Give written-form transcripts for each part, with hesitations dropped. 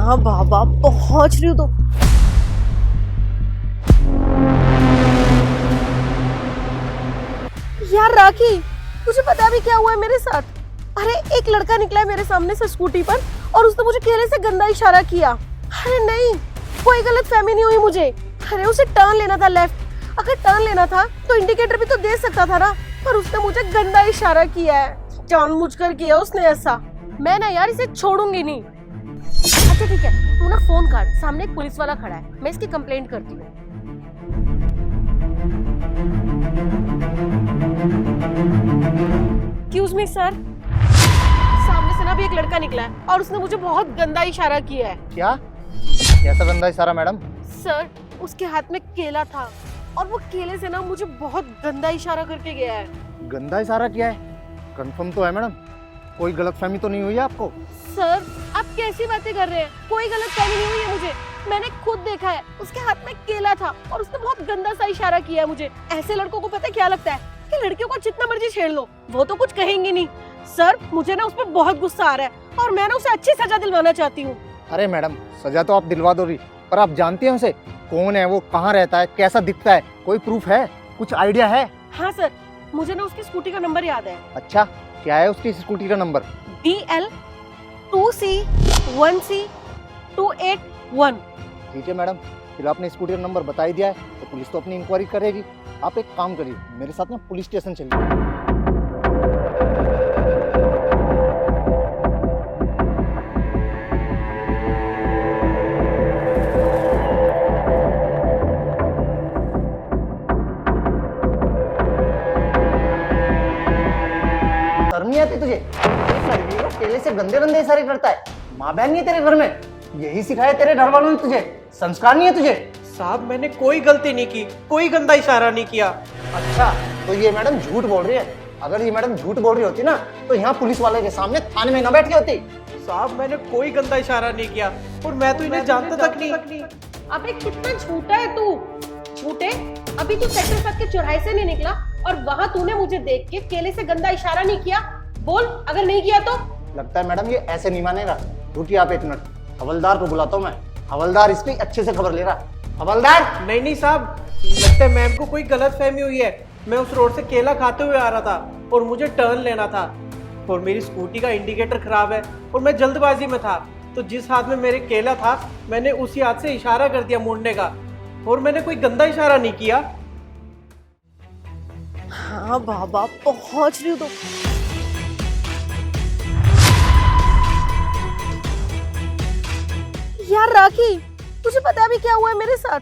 हाँ बाबा पहुंच रही हूँ तो। यार राखी, तुझे पता भी क्या हुआ है मेरे साथ? अरे एक लड़का निकला है मेरे सामने से स्कूटी पर और उसने मुझे केले से गंदा इशारा किया। अरे नहीं, कोई गलत फहमी नहीं हुई मुझे। अरे उसे टर्न लेना था लेफ्ट। अगर टर्न लेना था तो इंडिकेटर भी तो दे सकता था ना, पर उसने मुझे गंदा इशारा किया है। जानबूझकर किया उसने ऐसा। मैं ना यार इसे छोड़ूंगी नहीं। अच्छा ठीक है, तू ना फोन काट, सामने एक पुलिस वाला खड़ा है, मैं इसकी कंप्लेंट करती हूँ। एक्सक्यूज मी सर, सामने से ना भी एक लड़का निकला है और उसने मुझे बहुत गंदा इशारा किया है। क्या? कैसा गंदा इशारा मैडम? सर उसके हाथ में केला था और वो केले से ना मुझे बहुत गंदा इशारा करके गया है। गंदा इशारा किया है? कंफर्म तो है मैडम? कोई गलतफहमी तो नहीं हुई है आपको? सर आप कैसी बातें कर रहे हैं? कोई गलतफहमी नहीं हुई है मुझे। मैंने खुद देखा है, उसके हाथ में केला था और उसने बहुत गंदा सा इशारा किया है मुझे। ऐसे लड़कों को पता है क्या लगता है कि लड़कियों को जितना मर्जी छेड़ लो वो तो कुछ कहेंगे नहीं। सर मुझे ना उस पर बहुत गुस्सा आ रहा है और मैं ना उसे अच्छी सजा दिलवाना चाहती हूँ। अरे मैडम, सजा तो आप दिलवा दो रही, पर आप जानती हैं उसे? कौन है वो, कहाँ रहता है, कैसा दिखता है? कोई प्रूफ है? कुछ आइडिया है? हाँ सर, मुझे ना उसकी स्कूटी का नंबर याद है। अच्छा, क्या है उसकी स्कूटी का नंबर? DL 2C 1C281। ठीक है मैडम, फिर आपने स्कूटी का नंबर बता ही दिया है तो पुलिस तो अपनी इंक्वायरी करेगी। आप एक काम करिए, मेरे साथ ना पुलिस स्टेशन चलिए। शर्म नहीं आती तुझे? एक लड़की को केले से गंदे गंदे इशारे करता है। माँ बहन नहीं है तेरे घर में? यही सिखाया तेरे घर वालों ने तुझे? संस्कार नहीं है तुझे? साहब मैंने कोई गलती नहीं की, कोई गंदा इशारा नहीं किया। अच्छा, तो ये मैडम झूठ बोल रही है। अगर ये मैडम झूठ बोल रही होती ना तो यहाँ पुलिस वाले के सामने थाने में न बैठी होती। साहब मैंने कोई गंदा इशारा नहीं किया और मैं तो इन्हें जानता तक नहीं। अबे कितना झूठा है तू। झूठे, अभी तू सेक्टर 7 के चौराहे से नहीं निकला और वहां तूने मुझे देख के केले से गंदा इशारा नहीं किया। बोल, अगर नहीं किया तो? लगता है मैडम ये ऐसे नहीं मानेगा। रुकिए आप एक मिनट, हवलदार को बुलाता हूँ मैं। हवलदार इसकी अच्छे से खबर ले रहा। हवलदार! नहीं साहब, लगता है मैम को कोई गलत फहमी हुई है। मैं उस रोड से केला खाते हुए आ रहा था और मुझे टर्न लेना था और मेरी स्कूटी का इंडिकेटर खराब है और मैं जल्दबाजी में था, तो जिस हाथ में मेरे केला था मैंने उसी हाथ से इशारा कर दिया मुड़ने का, और मैंने कोई गंदा इशारा नहीं किया। हाँ बाबा पहुंच रही हूँ तो। यार राखी, तुझे पता भी क्या हुआ है मेरे साथ?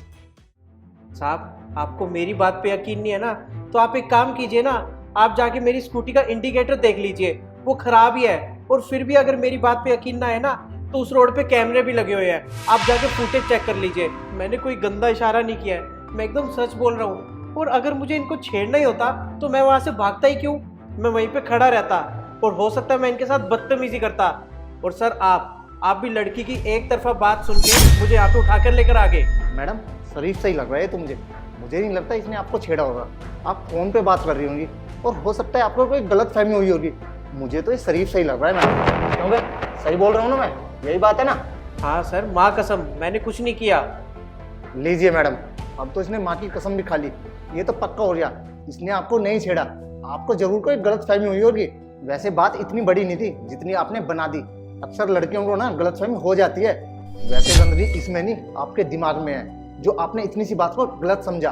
साहब आपको मेरी बात पे यकीन नहीं है ना, तो आप एक काम कीजिए ना, आप जाके मेरी स्कूटी का इंडिकेटर देख लीजिए, वो खराब ही है। और फिर भी अगर मेरी बात पे यकीन ना है ना तो उस रोड पे कैमरे भी लगे हुए हैं, आप जाके फुटेज चेक कर लीजिए। मैंने कोई गंदा इशारा नहीं किया है, मैं एकदम सच बोल रहा हूँ। और अगर मुझे इनको छेड़ना ही होता तो मैं वहां से भागता ही क्यों? मैं वहीं पे खड़ा रहता और हो सकता है मैं इनके साथ बदतमीजी करता। और सर आप भी लड़की की एक तरफा बात सुन के मुझे यहाँ पे उठाकर लेकर आ गए। मैडम, शरीफ सही लग रहा है तो मुझे नहीं लगता इसने आपको छेड़ा होगा। आप फोन पे बात कर रही होंगी और हो सकता है आपको कोई गलत फहमी हुई होगी। मुझे तो ये शरीफ सही लग रहा है मैडम। क्योंकि सही बोल रहा हूँ ना मैं? यही बात है ना? हाँ सर, माँ कसम मैंने कुछ नहीं किया। लीजिए मैडम, अब तो इसने माँ की कसम भी खा ली। ये तो पक्का हो गया, इसने आपको नहीं छेड़ा। आपको जरूर कोई गलत फहमी हुई होगी। वैसे बात इतनी बड़ी नहीं थी जितनी आपने बना दी। अक्सर लड़कियों को ना गलत फहमी हो जाती है। वैसे गंदगी इसमें नहीं, आपके दिमाग में है, जो आपने इतनी सी बात को गलत समझा।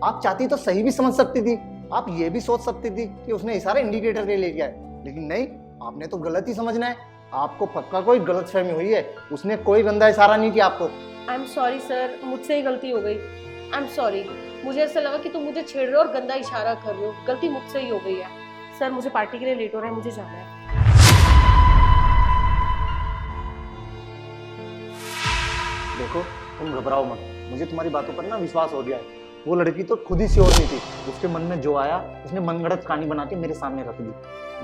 आप चाहती तो सही भी समझ सकती थी। आप ये भी सोच सकती थी कि उसने इशारा इंडिकेटर के लिए किया है, लेकिन नहीं, आपने तो गलत ही समझना है। आपको पक्का कोई गलतफहमी हुई है। उसने कोई गंदा इशारा नहीं किया आपको। आई एम सॉरी सर, मुझसे ही गलती हो गई। आई एम सॉरी, मुझे ऐसा लगा कि तुम मुझे छेड़ रहे हो और गंदा इशारा कर रहे हो। गलती मुझसे ही हो गई है। सर मुझे पार्टी के लिए लेट हो रहा है, मुझे जाना है। देखो, तुम घबराओ मत, मुझे तुम्हारी बातों पर ना विश्वास हो गया है। वो लड़की तो खुद ही श्योर नहीं थी। उसके मन में जो आया उसने मनगढ़ंत कहानी बना के मेरे सामने रख दी।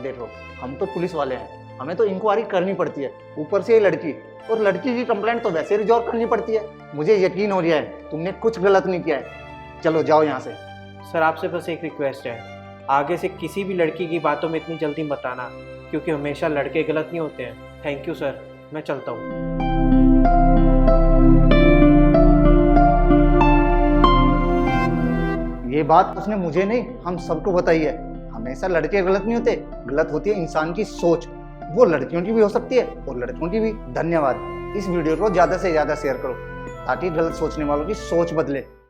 देखो, हम तो पुलिस वाले हैं, हमें तो इंक्वायरी करनी पड़ती है। ऊपर से ये लड़की, और लड़की की कंप्लेंट तो वैसे रिजॉल्व करनी पड़ती है। मुझे यकीन हो गया है तुमने कुछ गलत नहीं किया है। चलो जाओ यहाँ से। सर आपसे बस एक रिक्वेस्ट है, आगे से किसी भी लड़की की बातों में इतनी जल्दी मत आना, क्योंकि हमेशा लड़के गलत नहीं होते हैं। थैंक यू सर, मैं चलता हूँ। ये बात उसने मुझे नहीं हम सबको बताई है। हमेशा लड़के गलत नहीं होते, गलत होती है इंसान की सोच। वो लड़कियों की भी हो सकती है और लड़कों की भी। धन्यवाद। इस वीडियो को ज़्यादा से ज़्यादा शेयर करो ताकि गलत सोचने वालों की सोच बदले।